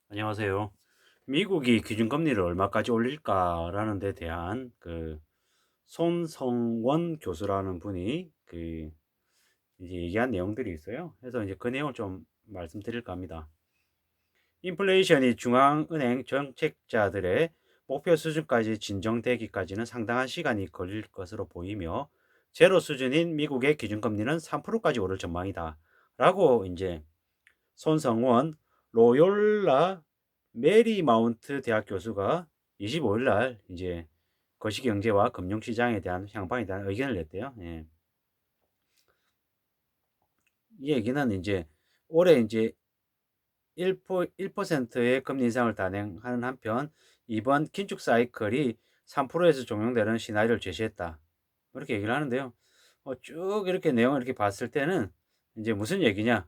안녕하세요. 미국이 기준금리를 얼마까지 올릴까라는 데 대한 손성원 교수라는 분이 이제 얘기한 내용들이 있어요. 그래서 이제 그 내용을 좀 말씀드릴까 합니다. 인플레이션이 중앙은행 정책자들의 목표 수준까지 진정되기까지는 상당한 시간이 걸릴 것으로 보이며 제로 수준인 미국의 기준금리는 3%까지 오를 전망이다. 라고 이제 손성원 로욜라 메리마운트 대학 교수가 25일 날 이제 거시경제와 금융시장에 대한 향방에 대한 의견을 냈대요. 예. 이 얘기는 이제 올해 이제 1%의 금리 인상을 단행하는 한편 이번 긴축 사이클이 3%에서 종용되는 시나리오를 제시했다. 이렇게 얘기를 하는데요. 쭉 이렇게 내용을 이렇게 봤을 때는 이제 무슨 얘기냐?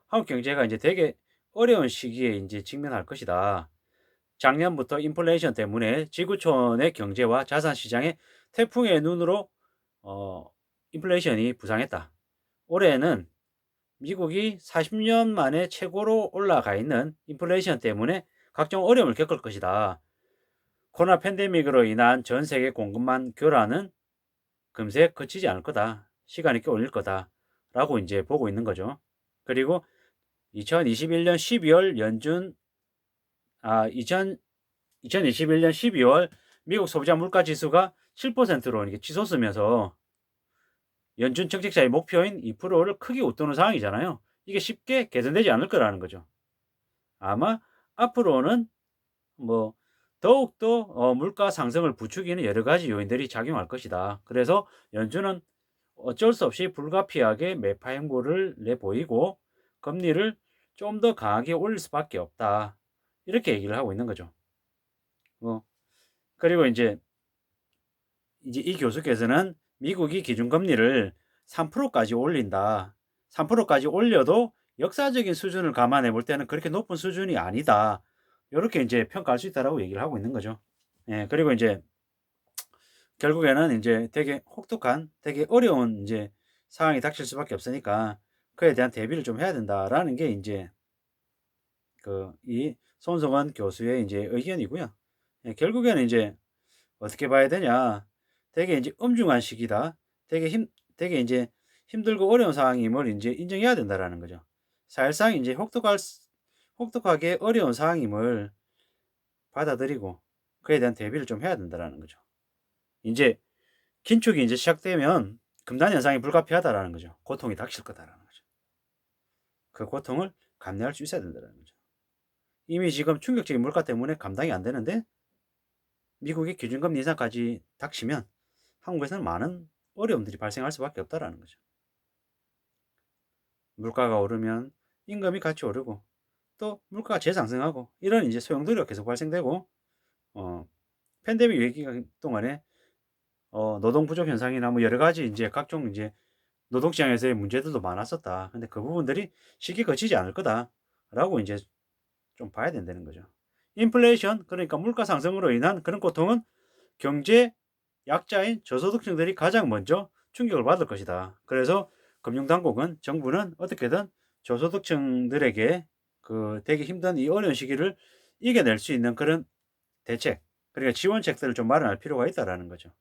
한국 경제가 이제 되게 어려운 시기에 이제 직면할 것이다. 작년부터 인플레이션 때문에 지구촌의 경제와 자산 시장의 태풍의 눈으로 어, 인플레이션이 부상했다. 올해는 미국이 40년 만에 최고로 올라가 있는 인플레이션 때문에 각종 어려움을 겪을 것이다. 코로나 팬데믹으로 인한 전 세계 공급망 교란은 금세 그치지 않을 거다. 시간이 꽤 걸릴 거다. 라고 이제 보고 있는 거죠. 그리고 2021년 12월 연준, 2021년 12월 미국 소비자 물가 지수가 7%로 이렇게 치솟으면서 연준 정책자의 목표인 2%를 크게 웃도는 상황이잖아요. 이게 쉽게 개선되지 않을 거라는 거죠. 아마 앞으로는 뭐 더욱더 물가 상승을 부추기는 여러 가지 요인들이 작용할 것이다. 그래서 연준은 어쩔 수 없이 불가피하게 매파 행보를 내보이고 금리를 좀 더 강하게 올릴 수밖에 없다. 이렇게 얘기를 하고 있는 거죠. 그리고 이제 이 교수께서는 미국이 기준금리를 3%까지 올린다. 3%까지 올려도 역사적인 수준을 감안해 볼 때는 그렇게 높은 수준이 아니다. 이렇게 이제 평가할 수 있다라고 얘기를 하고 있는 거죠. 예, 그리고 이제 결국에는 이제 되게 혹독한, 되게 어려운 이제 상황이 닥칠 수밖에 없으니까 그에 대한 대비를 좀 해야 된다라는 게 이제 이 손성원 교수의 이제 의견이고요. 예, 결국에는 이제 어떻게 봐야 되냐. 되게 이제 엄중한 시기다. 되게 이제 힘들고 어려운 상황임을 이제 인정해야 된다라는 거죠. 사실상 이제 혹독하게 어려운 상황임을 받아들이고 그에 대한 대비를 좀 해야 된다라는 거죠. 이제 긴축이 이제 시작되면 금단 현상이 불가피하다라는 거죠. 고통이 닥칠 거다라는 거죠. 그 고통을 감내할 수 있어야 된다는 거죠. 이미 지금 충격적인 물가 때문에 감당이 안 되는데 미국의 기준금리 인상까지 닥치면 한국에서는 많은 어려움들이 발생할 수밖에 없다라는 거죠. 물가가 오르면 임금이 같이 오르고 또 물가가 재상승하고 이런 이제 소용돌이가 계속 발생되고 어, 팬데믹 위기 동안에 노동 부족 현상이나 뭐 여러 가지 이제 각종 이제 노동시장에서의 문제들도 많았었다. 근데 그 부분들이 시기 거치지 않을 거다라고 이제 좀 봐야 된다는 거죠. 인플레이션 그러니까 물가 상승으로 인한 그런 고통은 경제 약자인 저소득층들이 가장 먼저 충격을 받을 것이다. 그래서 금융당국은 정부는 어떻게든 저소득층들에게 되게 힘든 이 어려운 시기를 이겨낼 수 있는 그런 대책, 그러니까 지원책들을 좀 마련할 필요가 있다라는 거죠.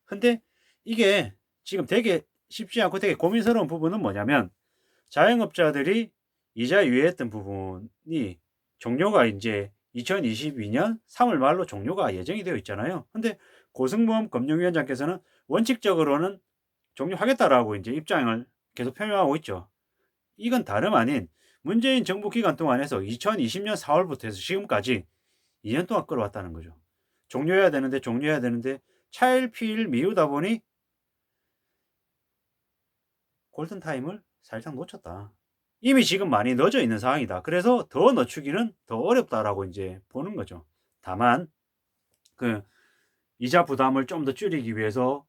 근데 이게 지금 되게 쉽지 않고 되게 고민스러운 부분은 뭐냐면 자영업자들이 이자 유예했던 부분이 종료가 이제 2022년 3월 말로 종료가 예정이 되어 있잖아요. 근데 고승범 금융위원장께서는 원칙적으로는 종료하겠다라고 이제 입장을 계속 표명하고 있죠. 이건 다름 아닌 문재인 정부 기간 동안에서 2020년 4월부터 해서 지금까지 2년 동안 끌어왔다는 거죠. 종료해야 되는데 차일피일 미루다 보니 골든타임을 살짝 놓쳤다. 이미 지금 많이 늦어 있는 상황이다. 그래서 더 늦추기는 더 어렵다라고 이제 보는 거죠. 다만 그 이자 부담을 좀 더 줄이기 위해서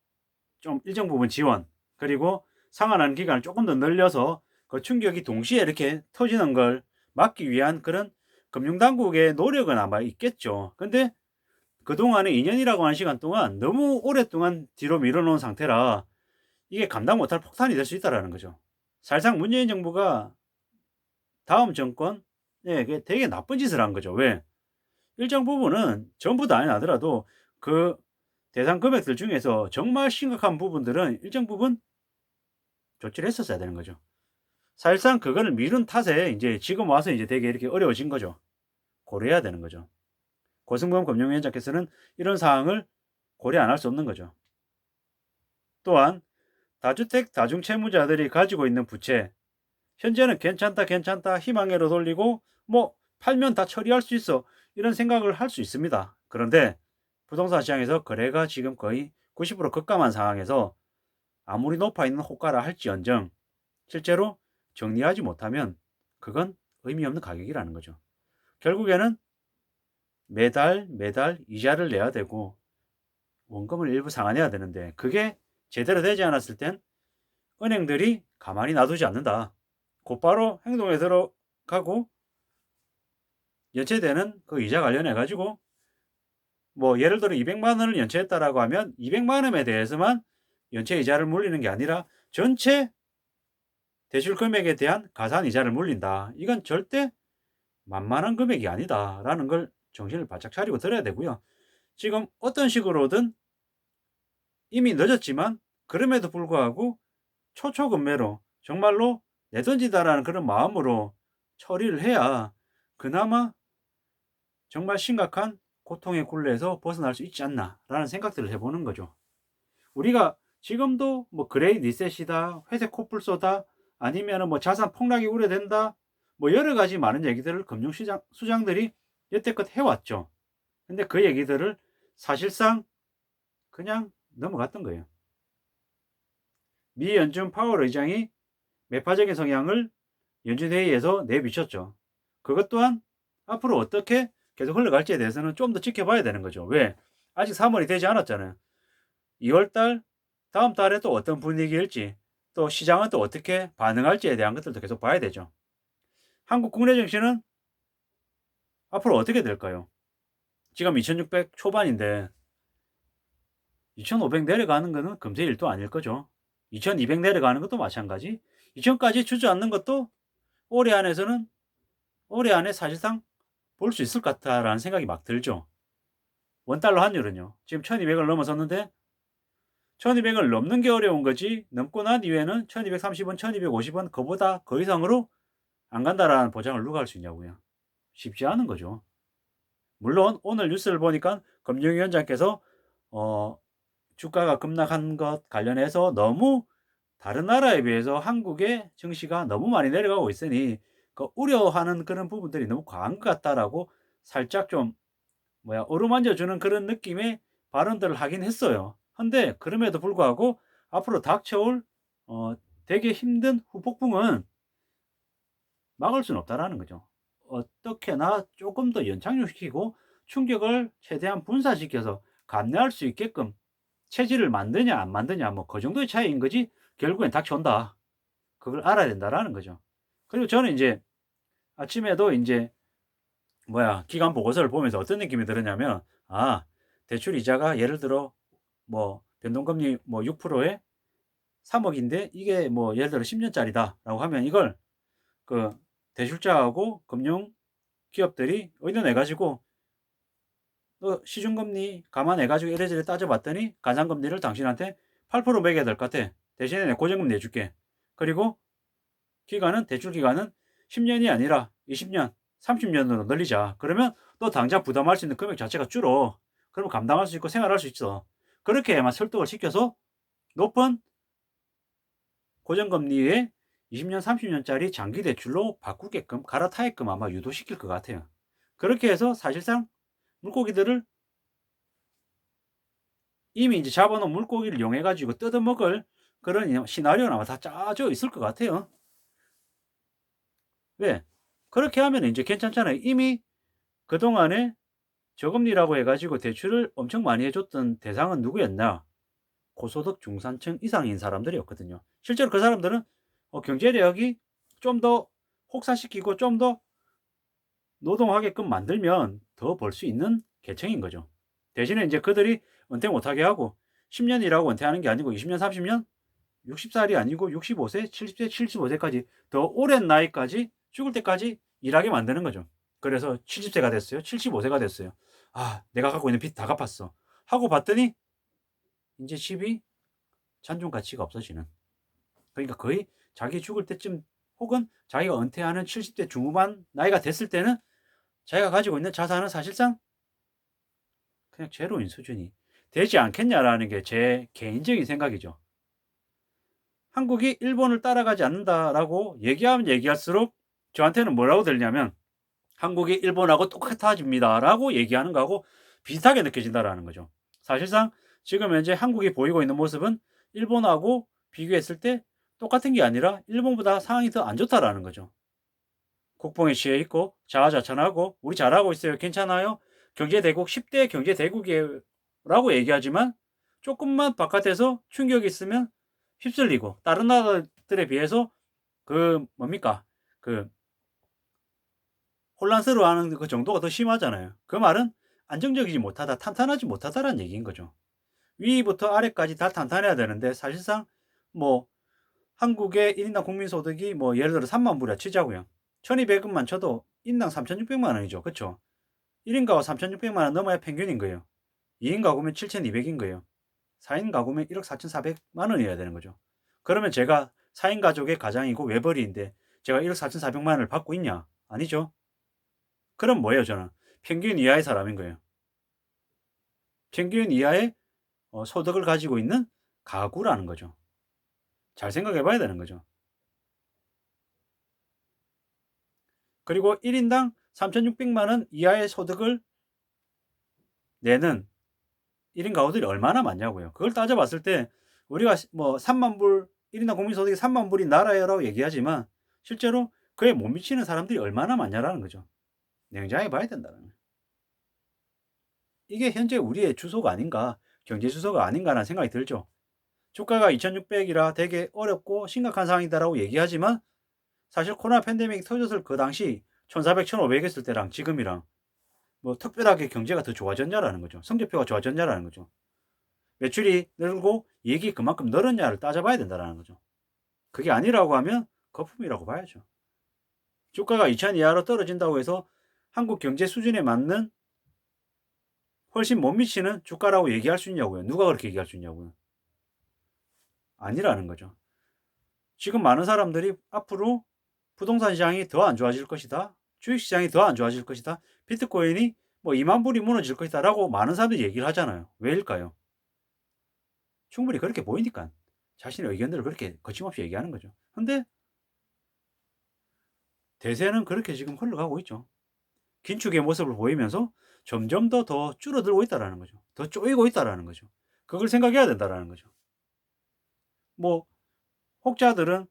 좀 일정 부분 지원 그리고 상환하는 기간을 조금 더 늘려서 그 충격이 동시에 이렇게 터지는 걸 막기 위한 그런 금융당국의 노력은 아마 있겠죠. 근데 그동안에 2년이라고 하는 시간 동안 너무 오랫동안 뒤로 밀어놓은 상태라 이게 감당 못할 폭탄이 될 수 있다라는 거죠. 사실상 문재인 정부가 다음 정권에 예, 그게 되게 나쁜 짓을 한 거죠. 왜? 일정 부분은 전부 다 아니더라도 그 대상 금액들 중에서 정말 심각한 부분들은 일정 부분 조치를 했었어야 되는 거죠. 사실상 그거를 미룬 탓에 이제 지금 와서 이제 되게 이렇게 어려워진 거죠. 고려해야 되는 거죠. 고승범 금융위원장께서는 이런 사항을 고려 안 할 수 없는 거죠. 또한 다주택 다중채무자들이 가지고 있는 부채, 현재는 괜찮다 괜찮다 희망회로 돌리고 뭐 팔면 다 처리할 수 있어 이런 생각을 할 수 있습니다. 그런데 부동산 시장에서 거래가 지금 거의 90% 급감한 상황에서 아무리 높아 있는 호가라 할지언정 실제로 정리하지 못하면 그건 의미 없는 가격이라는 거죠. 결국에는 매달 매달 이자를 내야 되고 원금을 일부 상환해야 되는데 그게 제대로 되지 않았을 땐 은행들이 가만히 놔두지 않는다. 곧바로 행동에 들어가고 연체되는 그 이자 관련해 가지고 뭐 예를 들어 200만 원을 연체했다라고 하면 200만 원에 대해서만 연체 이자를 물리는 게 아니라 전체 대출 금액에 대한 가산 이자를 물린다. 이건 절대 만만한 금액이 아니다라는 걸 정신을 바짝 차리고 들어야 되고요. 지금 어떤 식으로든 이미 늦었지만 그럼에도 불구하고 초초금매로 정말로 내던지다라는 그런 마음으로 처리를 해야 그나마 정말 심각한 고통의 굴레에서 벗어날 수 있지 않나라는 생각들을 해보는 거죠. 우리가 지금도 뭐 그레이 리셋이다, 회색 코뿔소다, 아니면은 뭐 자산 폭락이 우려된다, 뭐 여러 가지 많은 얘기들을 금융시장 수장들이 여태껏 해왔죠. 근데 그 얘기들을 사실상 그냥 넘어갔던 거예요. 미 연준 파월 의장이 매파적인 성향을 연준 회의에서 내비쳤죠. 그것 또한 앞으로 어떻게 계속 흘러갈지에 대해서는 좀 더 지켜봐야 되는 거죠. 왜? 아직 3월이 되지 않았잖아요. 2월 달, 다음 달에 또 어떤 분위기일지, 또 시장은 또 어떻게 반응할지에 대한 것들도 계속 봐야 되죠. 한국 국내 증시는 앞으로 어떻게 될까요? 지금 2600 초반인데 2500 내려가는 것은 금세 일도 아닐 거죠. 2200 내려가는 것도 마찬가지. 2000까지 주저앉는 것도 올해 안에서는 올해 안에 사실상 볼 수 있을 것 같다라는 생각이 막 들죠. 원달러 환율은요. 지금 1200을 넘어섰는데 1200을 넘는 게 어려운 거지 넘고 난 이후에는 1230원, 1250원 그보다 그 이상으로 안 간다라는 보장을 누가 할 수 있냐고요. 쉽지 않은 거죠. 물론 오늘 뉴스를 보니까 금융위원장께서 어, 주가가 급락한 것 관련해서 너무 다른 나라에 비해서 한국의 증시가 너무 많이 내려가고 있으니 그 우려하는 그런 부분들이 너무 과한 것 같다라고 살짝 좀 어루만져 주는 그런 느낌의 발언들을 하긴 했어요. 근데 그럼에도 불구하고 앞으로 닥쳐올 어 되게 힘든 후폭풍은 막을 수는 없다라는 거죠. 어떻게나 조금 더 연착륙시키고 충격을 최대한 분산시켜서 감내할 수 있게끔 체질을 만드냐 안 만드냐 뭐 그 정도의 차이인 거지 결국엔 닥쳐온다. 그걸 알아야 된다라는 거죠. 그리고 저는 인제 아침에도 인제 기간 보고서를 보면서 어떤 느낌이 들었냐면 아 대출 이자가 예를 들어 뭐 변동금리 뭐 6%에 3억인데 이게 뭐 예를 들어 10 년짜리다라고 하면 이걸 그 대출자하고 금융 기업들이 의논해 가지고 시중금리 감안해 가지고 이래저래 따져 봤더니 가상금리를 당신한테 8% 매겨야 될 것 같아. 대신에 내가 고정금 내 줄게. 그리고 기간은 대출 기간은 10 년이 아니라 20 년, 30 년으로 늘리자. 그러면 너 당장 부담할 수 있는 금액 자체가 줄어. 그러면 감당할 수 있고 생활할 수 있어. 그렇게만 설득을 시켜서 높은 고정금리에 20 년, 30 년짜리 장기 대출로 바꾸게끔 갈아타게끔 아마 유도시킬 것 같아요. 그렇게 해서 사실상 물고기들을 이미 이제 잡아놓은 물고기를 이용해 가지고 뜯어먹을 그런 시나리오는 아마 다 짜져 있을 것 같아요. 왜? 그렇게 하면 이제 괜찮잖아요. 이미 그동안에 저금리라고 해 가지고 대출을 엄청 많이 해 줬던 대상은 누구였나? 고소득 중산층 이상인 사람들이었거든요. 실제로 그 사람들은 경제력이 좀 더 혹사시키고 좀 더 노동하게끔 만들면 더 벌 수 있는 계층인 거죠. 대신에 이제 그들이 은퇴 못하게 하고 10 년이라고 은퇴하는 게 아니고 20 년, 30 년, 60 살이 아니고 65 세, 70 세, 75 세까지 더 오랜 나이까지 죽을 때까지 일하게 만드는 거죠. 그래서 70세가 됐어요. 75세가 됐어요. '아 내가 갖고 있는 빚 다 갚았어.' 하고 봤더니 인제 집이 잔존 가치가 없어지는. 그러니까 거의 자기 죽을 때쯤 혹은 자기가 은퇴하는 70대 중후반 나이가 됐을 때는 자기가 가지고 있는 자산은 사실상 그냥 제로인 수준이 되지 않겠냐라는 게 제 개인적인 생각이죠. 한국이 일본을 따라가지 않는다라고 얘기하면 얘기할수록 저한테는 뭐라고 들리냐면 "한국이 일본하고 똑같아집니다."라고 얘기하는 거하고 비슷하게 느껴진다라는 거죠. 사실상 지금 현재 한국이 보이고 있는 모습은 일본하고 비교했을 때 똑같은 게 아니라 일본보다 상황이 더 안 좋다라는 거죠. 국뽕에 취해 있고 자아자찬하고 "우리 잘하고 있어요. 괜찮아요. 경제 대국 10대 경제 대국이에요."라고 얘기하지만 쪼끔만 바깥에서 충격이 있으면 휩쓸리고 다른 나라들에 비해서 그 뭡니까? 그 혼란스러워하는 그 정도가 더 심하잖아요. 그 말은 안정적이지 못하다, 탄탄하지 못하다라는 얘기인 거죠. 위부터 아래까지 다 탄탄해야 되는데 사실상 뭐 한국의 1 인당 국민 소득이 뭐 예를 들어 3만 불이라 치자고요. 1,200 원만 쳐도 인당 3,600만 원이죠. 그쵸? 1인 가구 3,600만 원 넘어야 평균인 거예요. 2인 가구면 7,200인 거예요. 4인 가구면 1억 4,400만 원이어야 되는 거죠. 그러면 제가 4인 가족의 가장이고 외벌이인데 제가 1억 4,400만 원을 받고 있냐? 아니죠. 그럼 뭐예요 저는? 평균 이하의 사람인 거예요. 평균 이하의 소득을 가지고 있는 가구라는 거죠. 잘 생각해 봐야 되는 거죠. 그리고 1 인당 3,600만 원 이하의 소득을 내는 1인 가구들이 얼마나 많냐고요. 그걸 따져 봤을 때 우리가 뭐 3만 불 1 인당 국민 소득이 3만 불인 나라라고 얘기하지만 실제로 그에 못 미치는 사람들이 얼마나 많냐라는 거죠. 냉정하게 봐야 된다는 거예요. 이게 현재 우리의 주소가 아닌가, 경제 주소가 아닌가라는 생각이 들죠. 주가가 2,600이라 되게 어렵고 심각한 상황이다라고 얘기하지만 사실 코로나 팬데믹이 터졌을 그 당시 1,400, 1,500 했을 때랑 지금이랑 뭐 특별하게 경제가 더 좋아졌냐라는 거죠. 성적표가 좋아졌냐라는 거죠. 매출이 늘고 이익이 그만큼 늘었냐를 따져봐야 된다라는 거죠. 그게 아니라고 하면 거품이라고 봐야죠. 주가가 2,000 이하로 떨어진다고 해서 한국 경제 수준에 맞는 훨씬 못 미치는 주가라고 얘기할 수 있냐고요. 누가 그렇게 얘기할 수 있냐고요. 아니라는 거죠. 지금 많은 사람들이 앞으로 부동산 시장이 더 안 좋아질 것이다. 주식 시장이 더 안 좋아질 것이다. 비트코인이 뭐 2만 불이 무너질 것이다라고 많은 사람들이 얘기를 하잖아요. 왜일까요? 충분히 그렇게 보이니까 자신의 의견들을 그렇게 거침없이 얘기하는 거죠. 근데 대세는 그렇게 지금 흘러가고 있죠. 긴축의 모습을 보이면서 점점 더 줄어들고 있다라는 거죠. 더 쪼이고 있다라는 거죠. 그걸 생각해야 된다라는 거죠. 뭐 혹자들은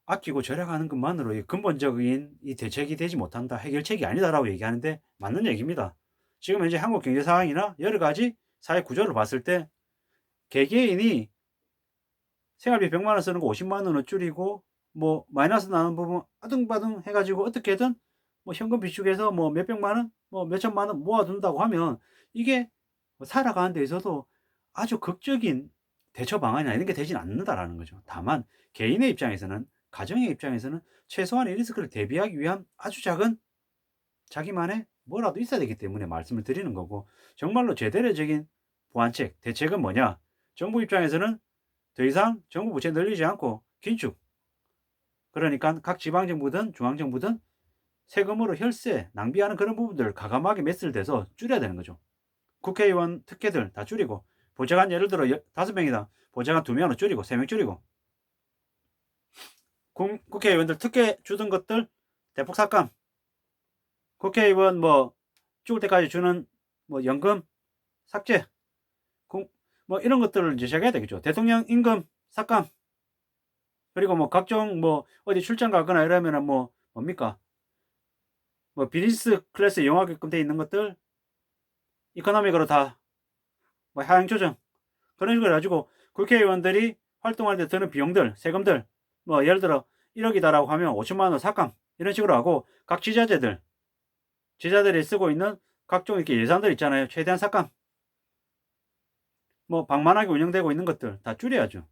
아끼고 절약하는 것만으로 이 근본적인 이 대책이 되지 못한다. 해결책이 아니다라고 얘기하는데 맞는 얘기입니다. 지금 현재 한국 경제 상황이나 여러 가지 사회 구조를 봤을 때 개개인이 생활비 100만 원 쓰는 거 50만 원으로 줄이고 뭐 마이너스 나는 부분 아등바등 해 가지고 어떻게든 뭐 현금 비축해서 뭐 몇백만 원, 뭐 몇천만 원 모아 둔다고 하면 이게 뭐 살아가는 데 있어서 아주 극적인 대처 방안이나 이런 게 되진 않는다라는 거죠. 다만 개인의 입장에서는 가정의 입장에서는 최소한의 리스크를 대비하기 위한 아주 작은 자기만의 뭐라도 있어야 되기 때문에 말씀을 드리는 거고 정말로 제대로적인 보완책, 대책은 뭐냐? 정부 입장에서는 더 이상 정부 부채 늘리지 않고 긴축. 그러니까 각 지방정부든 중앙정부든 세금으로 혈세, 낭비하는 그런 부분들을 가감하게 매스를 대서 줄여야 되는 거죠. 국회의원 특혜들 다 줄이고 보좌관 예를 들어 5명이다. 보좌관 2명으로 줄이고 3명 줄이고 국회의원들 특혜 주던 것들 대폭 삭감. 국회의원 뭐 죽을 때까지 주는 뭐 연금 삭제. 뭐 이런 것들을 이제 시작해야 되겠죠. 대통령 임금 삭감. 그리고 뭐 각종 뭐 어디 출장 가거나 이러면은 뭐 뭡니까? 뭐 비즈니스 클래스 이용하게끔 돼 있는 것들 이코노미으로 다 뭐 하향 조정 그런 식으로 해 가지고 국회의원들이 활동할 때 드는 비용들, 세금들 뭐 예를 들어 1억 이다라고 하면 5천만 원 삭감 이런 식으로 하고 각 지자체들 지자들이 쓰고 있는 각종 이렇게 예산들 있잖아요. 최대한 삭감. 뭐 방만하게 운영되고 있는 것들 다 줄여야죠.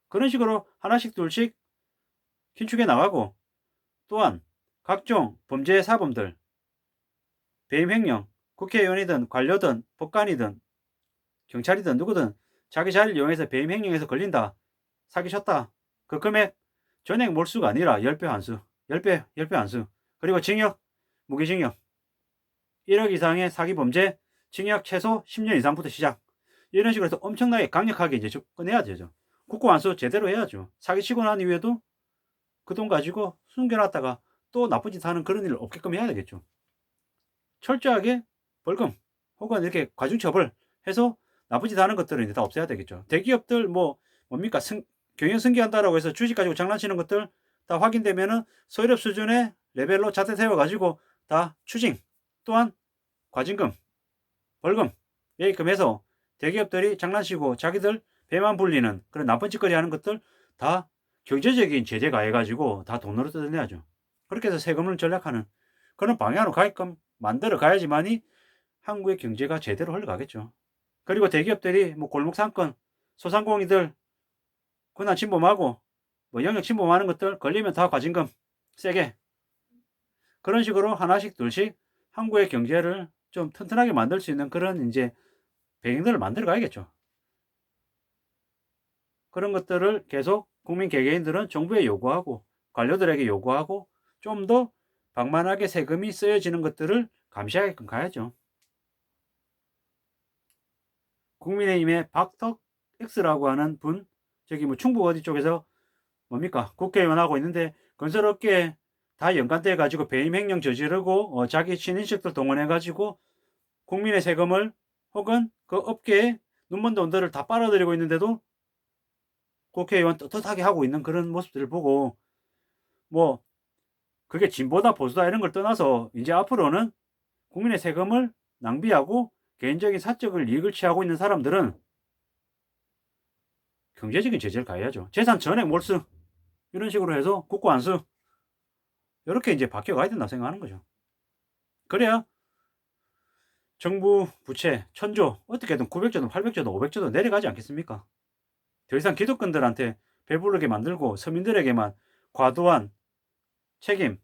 그런 식으로 하나씩 둘씩 긴축해 나가고 또한 각종 범죄 사범들, 배임 횡령, 국회의원이든 관료든 법관이든 경찰이든 누구든 자기 자리를 이용해서 배임 횡령해서 걸린다. 사기쳤다. 그 금액 전액 몰수가 아니라 10배 환수. 10배 환수. 그리고 징역, 무기징역. 1억 이상의 사기 범죄, 징역 최소 10년 이상부터 시작. 이런 식으로 해서 엄청나게 강력하게 이제 접근해야 되죠. 국고 환수 제대로 해야죠. 사기치고 난 이후에도 그 돈 가지고 숨겨놨다가 또 나쁜 짓 하는 그런 일을 없게끔 해야 되겠죠. 철저하게 벌금 혹은 이렇게 과중처벌 해서 나쁜 짓 하는 것들은 이제 다 없애야 되겠죠. 대기업들 뭡니까 경영 승계한다라고 해서 주식 가지고 장난치는 것들 다 확인되면은 소유업 수준의 레벨로 자세 세워가지고 다 추징 또한 과징금 벌금 매입금 해서 대기업들이 장난치고 자기들 배만 불리는 그런 나쁜 짓거리 하는 것들 다 경제적인 제재 가해가지고 다 돈으로 뜯어내야죠. 그렇게 해서 세금을 절약하는 그런 방향으로 가게끔 만들어 가야지만이 한국의 경제가 제대로 흘러가겠죠. 그리고 대기업들이 뭐 골목 상권 소상공인들 권한 침범하고 뭐 영역 침범하는 것들 걸리면 다 과징금 세게 그런 식으로 하나씩 둘씩 한국의 경제를 좀 튼튼하게 만들 수 있는 그런 이제 배경들을 만들어 가야겠죠. 그런 것들을 계속 국민 개개인들은 정부에 요구하고 관료들에게 요구하고 좀 더 방만하게 세금이 쓰여지는 것들을 감시하게끔 가야죠. 국민의힘의 박덕 X라고 하는 분, 저기 뭐 충북 어디 쪽에서 뭡니까 국회의원 하고 있는데 건설업계에 다 연관돼 가지고 배임 횡령 저지르고 자기 친인척들 동원해 가지고 국민의 세금을 혹은 그 업계에 눈먼 돈들을 다 빨아들이고 있는데도 국회의원 떳떳하게 하고 있는 그런 모습들을 보고 뭐 그게 진보다 보수다 이런 걸 떠나서 이제 앞으로는 국민의 세금을 낭비하고 개인적인 사적을 이익을 취하고 있는 사람들은 경제적인 제재를 가해야죠. 재산 전액 몰수 이런 식으로 해서 국고 안수 이렇게 이제 바뀌어 가야 된다고 생각하는 거죠. 그래야 정부 부채 1000조 어떻게든 900조든 800조든 500조든 내려가지 않겠습니까? 더 이상 기득권들한테 배부르게 만들고 서민들에게만 과도한 책임,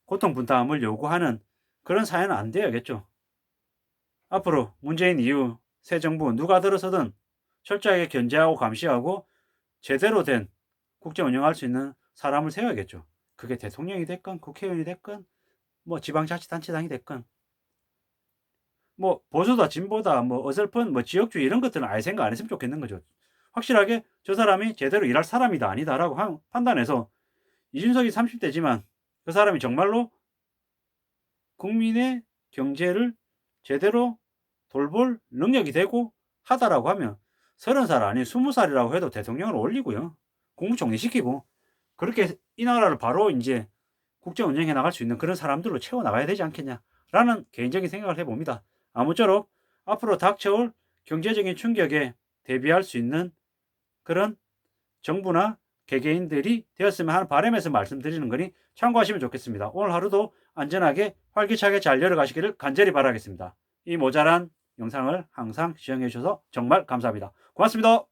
고통 분담을 요구하는 그런 사회는 안 돼야겠죠. 앞으로 문재인 이후 새 정부 누가 들어서든 철저하게 견제하고 감시하고 제대로 된 국정 운영할 수 있는 사람을 세워야겠죠. 그게 대통령이 됐건 국회의원이 됐건 뭐 지방자치단체장이 됐건 뭐 보수다 진보다 뭐 어설픈 뭐 지역주의 이런 것들은 아예 생각 안 했으면 좋겠는 거죠. 확실하게 저 사람이 제대로 일할 사람이다 아니다라고 판단해서 이준석이 30대지만 그 사람이 정말로 국민의 경제를 제대로 돌볼 능력이 되고 하다라고 하면 30살 아니 20살이라고 해도 대통령을 올리고요. 국무총리 시키고 그렇게 이 나라를 바로 이제 국정 운영해 나갈 수 있는 그런 사람들로 채워 나가야 되지 않겠냐라는 개인적인 생각을 해봅니다. 아무쪼록 앞으로 닥쳐올 경제적인 충격에 대비할 수 있는 그런 정부나 개개인들이 되었으면 하는 바람에서 말씀드리는 거니 참고하시면 좋겠습니다. 오늘 하루도 안전하게 활기차게 잘 열어가시기를 간절히 바라겠습니다. 이 모자란 영상을 항상 시청해 주셔서 정말 감사합니다. 고맙습니다.